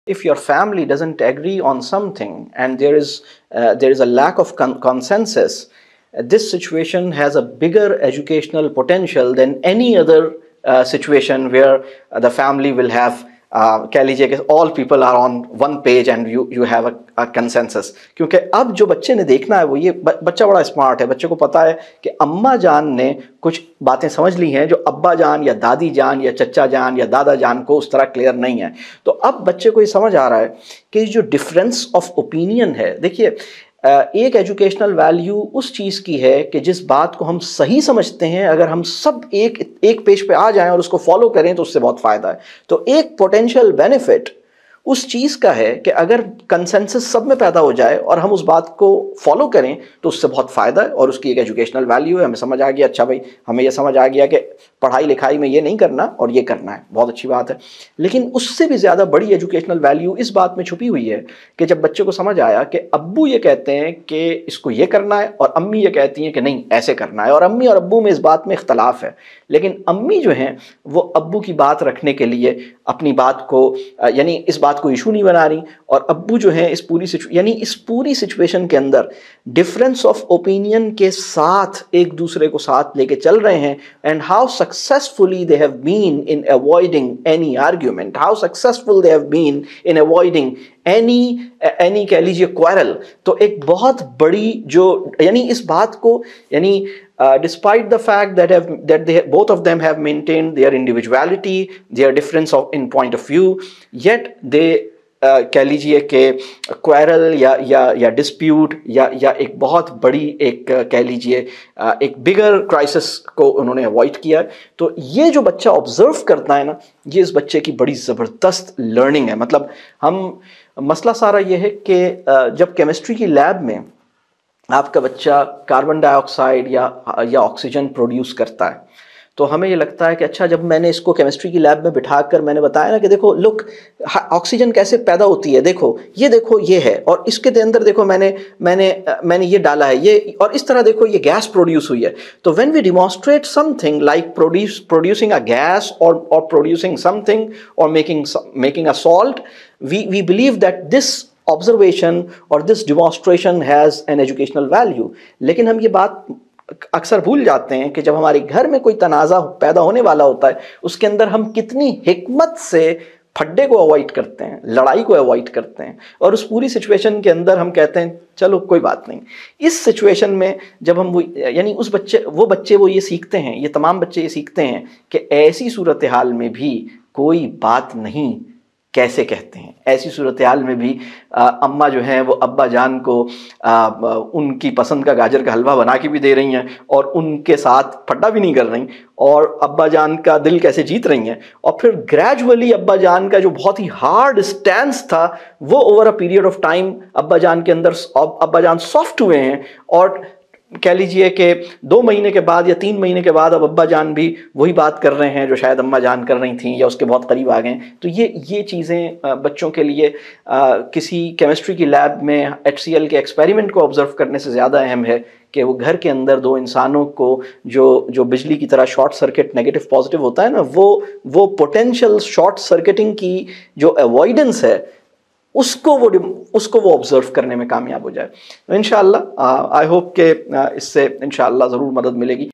if your family doesn't agree on something and there is a lack of consensus, this situation has a bigger educational potential than any other situation where the family will have کہہ لیجیے کہ all people are on one page and you have a consensus. کیونکہ اب جو بچے نے دیکھنا ہے وہ یہ بچہ بڑا اسمارٹ ہے, بچے کو پتا ہے کہ اماں جان نے کچھ باتیں سمجھ لی ہیں جو ابا جان یا دادی جان یا چچا جان یا دادا جان کو اس طرح کلیئر نہیں ہے. تو اب بچے کو یہ سمجھ آ رہا ہے کہ جو ڈفرینس آف اوپینین ہے, دیکھیے ایک ایجوکیشنل ویلیو اس چیز کی ہے کہ جس بات کو ہم صحیح سمجھتے ہیں اگر ہم سب ایک پیج پہ آ جائیں اور اس کو فالو کریں تو اس سے بہت فائدہ ہے. تو ایک پوٹینشیل بینیفٹ اس چیز کا ہے کہ اگر کنسنسس سب میں پیدا ہو جائے اور ہم اس بات کو فالو کریں تو اس سے بہت فائدہ ہے اور اس کی ایک ایجوکیشنل ویلیو ہے. ہمیں سمجھ آ گیا, اچھا بھائی ہمیں یہ سمجھ آ گیا کہ پڑھائی لکھائی میں یہ نہیں کرنا اور یہ کرنا ہے, بہت اچھی بات ہے. لیکن اس سے بھی زیادہ بڑی ایجوکیشنل ویلیو اس بات میں چھپی ہوئی ہے کہ جب بچے کو سمجھ آیا کہ ابو یہ کہتے ہیں کہ اس کو یہ کرنا ہے اور امی یہ کہتی ہیں کہ نہیں ایسے کرنا ہے, اور امی اور ابو میں اس بات میں اختلاف ہے, لیکن امی جو ہیں وہ ابو کی بات رکھنے کے لیے اپنی بات کو یعنی اس بات کو ایشو نہیں بنا رہی, اور ابو جو ہیں اس پوری سچویشن کے اندر ڈفرینس آف اوپینین کے ساتھ ایک دوسرے کو ساتھ لے کے چل رہے ہیں. And how successfully they have been in avoiding any argument, how successful they have been in avoiding any کہہ لیجیے کوئرل. تو ایک بہت بڑی جو یعنی اس بات کو یعنی despite the fact that they both of them have maintained their individuality, their difference in point of view, yet they کہہ لیجیے کہ کوئرل یا ڈسپیوٹ یا ایک بہت بڑی ایک کہہ لیجیے ایک بگر کرائسس کو انہوں نے اوائڈ کیا. تو یہ جو بچہ آبزرو کرتا ہے نا, یہ اس بچے کی بڑی زبردست لرننگ ہے. مطلب مسئلہ سارا یہ ہے کہ جب کیمسٹری کی لیب میں آپ کا بچہ کاربن ڈائی آکسائڈ یا آکسیجن پروڈیوس کرتا ہے تو ہمیں یہ لگتا ہے کہ اچھا جب میں نے اس کو کیمسٹری کی لیب میں بٹھا کر میں نے بتایا نا کہ دیکھو لک آکسیجن کیسے پیدا ہوتی ہے, دیکھو یہ ہے, اور اس کے اندر دیکھو میں نے یہ ڈالا ہے یہ, اور اس طرح دیکھو یہ گیس پروڈیوس ہوئی ہے. تو when we demonstrate something like producing a gas اور پروڈیوسنگ سم تھنگ اور making a salt, we believe that this observation or this demonstration has an educational value. لیکن ہم یہ بات اکثر بھول جاتے ہیں کہ جب ہمارے گھر میں کوئی تنازع پیدا ہونے والا ہوتا ہے اس کے اندر ہم کتنی حکمت سے پھڈے کو اوائڈ کرتے ہیں, لڑائی کو اوائڈ کرتے ہیں, اور اس پوری سچویشن کے اندر ہم کہتے ہیں چلو کوئی بات نہیں. اس سچویشن میں جب ہم یعنی وہ بچے یہ سیکھتے ہیں, یہ تمام بچے یہ سیکھتے ہیں کہ ایسی صورتحال میں بھی کوئی بات نہیں کیسے کہتے ہیں, ایسی صورتحال میں بھی اماں جو ہیں وہ ابا جان کو ان کی پسند کا گاجر کا حلوہ بنا کے بھی دے رہی ہیں اور ان کے ساتھ پھڈا بھی نہیں کر رہی, اور ابا جان کا دل کیسے جیت رہی ہیں. اور پھر گریجولی ابا جان کا جو بہت ہی ہارڈ اسٹینس تھا وہ over a period of time ابا جان کے اندر ابا جان سافٹ ہوئے ہیں, اور کہہ لیجئے کہ 2 مہینے کے بعد یا 3 مہینے کے بعد اب ابا جان بھی وہی بات کر رہے ہیں جو شاید اماں جان کر رہی تھیں یا اس کے بہت قریب آ گئے. تو یہ چیزیں بچوں کے لیے کسی کیمسٹری کی لیب میں HCl کے ایکسپیریمنٹ کو آبزرو کرنے سے زیادہ اہم ہے کہ وہ گھر کے اندر 2 انسانوں کو جو بجلی کی طرح شارٹ سرکٹ نیگیٹو پازیٹیو ہوتا ہے نا, وہ پوٹینشیل شارٹ سرکٹنگ کی جو اوائڈنس ہے اس کو وہ آبزرو کرنے میں کامیاب ہو جائے. انشاءاللہ آئی ہوپ کہ اس سے انشاءاللہ ضرور مدد ملے گی.